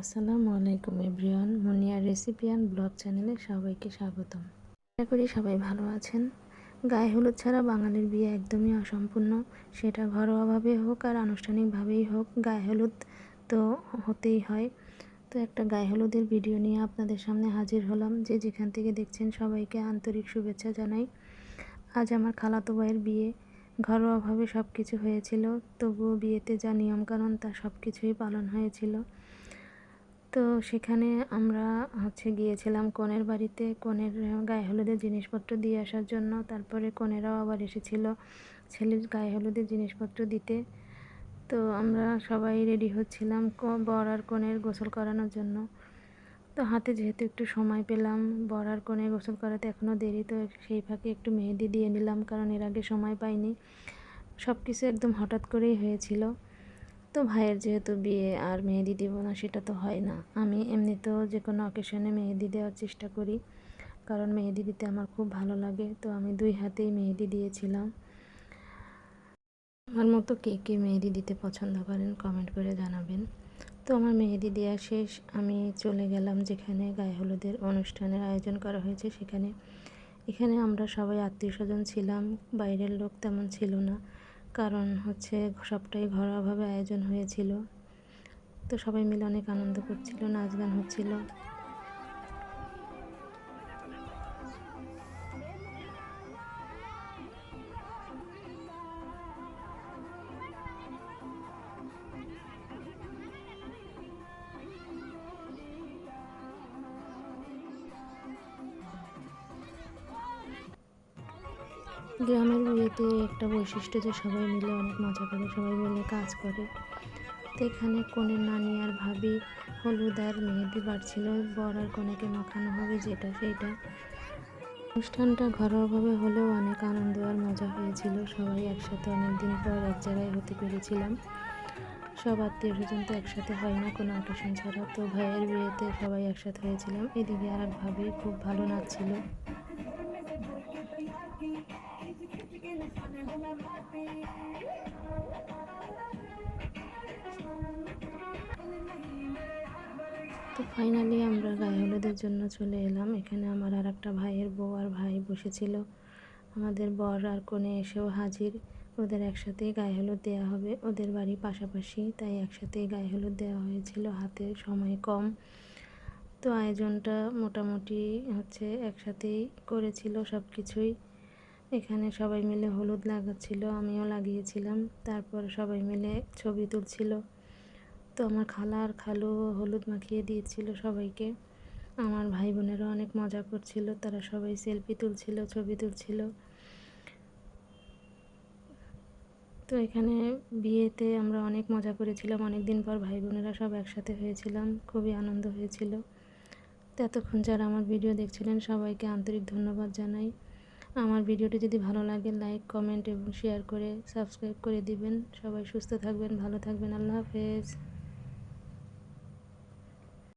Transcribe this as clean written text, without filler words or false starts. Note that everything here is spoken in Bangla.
আসসালামু আলাইকুম everyone, Munia recipe and blog চ্যানেলে সবাইকে স্বাগতম। আশা করি সবাই ভালো আছেন। গায়ে হলুদ ছাড়া বাঙালির বিয়ে একদমই অসম্পূর্ণ। সেটা ঘরোয়াভাবে হোক আর আনুষ্ঠানিকভাবেই হোক, গায়ে হলুদ তো হতেই হয়। তো একটা গায়ে হলুদের ভিডিও নিয়ে আপনাদের সামনে হাজির হলাম। যে যেখান থেকে দেখছেন সবাইকে আন্তরিক শুভেচ্ছা জানাই। আজ আমার খালাতো ভাইয়ের বিয়ে। ঘরোয়াভাবে সব কিছু হয়েছিল, তবুও বিয়েতে যা নিয়মকানুন তা সব কিছুই পালন হয়েছিল। তো সেখানে আমরা গিয়েছিলাম কনের বাড়িতে, কনের গায়ে হলুদের জিনিসপত্র দিয়ে আসার জন্য। তারপরে কনেরাও আবার এসেছিল ছেলের গায়ে হলুদের জিনিসপত্র দিতে। তো আমরা সবাই রেডি হচ্ছিলাম বর আর কনের গোসল করানোর জন্য। তো হাতে যেহেতু একটু সময় পেলাম, বর আর কনে গোসল করাতে এখনও দেরি, তো সেই ফাঁকে একটু মেহেদি দিয়ে নিলাম, কারণ এর আগে সময় পাইনি। সব কিছু একদম হঠাৎ করেই হয়েছিল। তো ভাইয়ের যেহেতু বিয়ে আর মেহেদি দিব না সেটা তো হয় না। আমি এমনিতেও যে কোনো অকেশনে মেহেদি দেওয়ার চেষ্টা করি, কারণ মেহেদি দিতে আমার খুব ভালো লাগে। তো আমি দুই হাতেই মেহেদি দিয়েছিলাম। আমার মতো কে কে মেহেদি দিতে পছন্দ করেন কমেন্ট করে জানাবেন। তো আমার মেহেদি দেওয়া শেষ, আমি চলে গেলাম যেখানে গায়ে হলুদের অনুষ্ঠানের আয়োজন করা হয়েছে সেখানে। এখানে আমরা সবাই আত্মীয় স্বজন ছিলাম, বাইরের লোক তেমন ছিল না, কারণ সবটাই ঘরোয়াভাবে আয়োজন হয়েছিল। তো সবাই মিলে অনেক আনন্দ করছিল, নাচ গান হচ্ছিল। গ্রামের বিয়েতে একটা বৈশিষ্ট্য যে সবাই মিলে অনেক মজা করে, সবাই মিলে কাজ করে। তো এখানে কনের নানি আর ভাবি হলুদ আর মেহেদি বাড়ছিল, বর আর কনেকে মাখানো হবে যেটা সেইটা। অনুষ্ঠানটা ঘরোয়াভাবে হলেও অনেক আনন্দ আর মজা হয়েছিল। সবাই একসাথে অনেক দিন পর এক জায়গায় হতে পেরেছিলাম। সব আত্মীয় স্বজন তো একসাথে হয় না কোনো অকেশন ছাড়া। তো ভাইয়ের বিয়েতে সবাই একসাথে হয়েছিলাম। এদিকে আর এক ভাবি খুব ভালো নাচছিল। তো ফাইনালি আমরা গায়ে হলুদের জন্য চলে এলাম। এখানে আমার আর একটা ভাইয়ের বউ আর ভাই বসেছিল। আমাদের বর আর কনে এসেও হাজির। ওদের একসাথেই গায়ে হলুদ দেওয়া হবে, ওদের বাড়ি পাশাপাশি, তাই একসাথেই গায়ে হলুদ দেওয়া হয়েছিল। হাতে সময় কম, তো আয়োজনটা মোটামুটি একসাথেই করেছিল সব কিছুই। এখানে সবাই মিলে হলুদ লাগাচ্ছিল, আমিও লাগিয়েছিলাম। তারপর সবাই মিলে ছবি তুলছিল। তো আমার খালা আর খালু হলুদ মাখিয়ে দিয়েছিল সবাইকে। আমার ভাই বোনেরা অনেক মজা করছিল, তারা সবাই সেলফি তুলছিল, ছবি তুলছিল। তো এখানে বিয়েতে আমরা অনেক মজা করেছিলাম, অনেক দিন পর ভাই বোনেরা সব একসাথে হয়েছিলাম, খুবই আনন্দ হয়েছিল। তো এতক্ষণ যারা আমার ভিডিও দেখছিলেন সবাইকে আন্তরিক ধন্যবাদ জানাই। আমার ভিডিওটি যদি ভালো লাগে লাইক, কমেন্ট এবং শেয়ার করে সাবস্ক্রাইব করে দিবেন। সবাই সুস্থ থাকবেন, ভালো থাকবেন। আল্লাহ হাফেজ।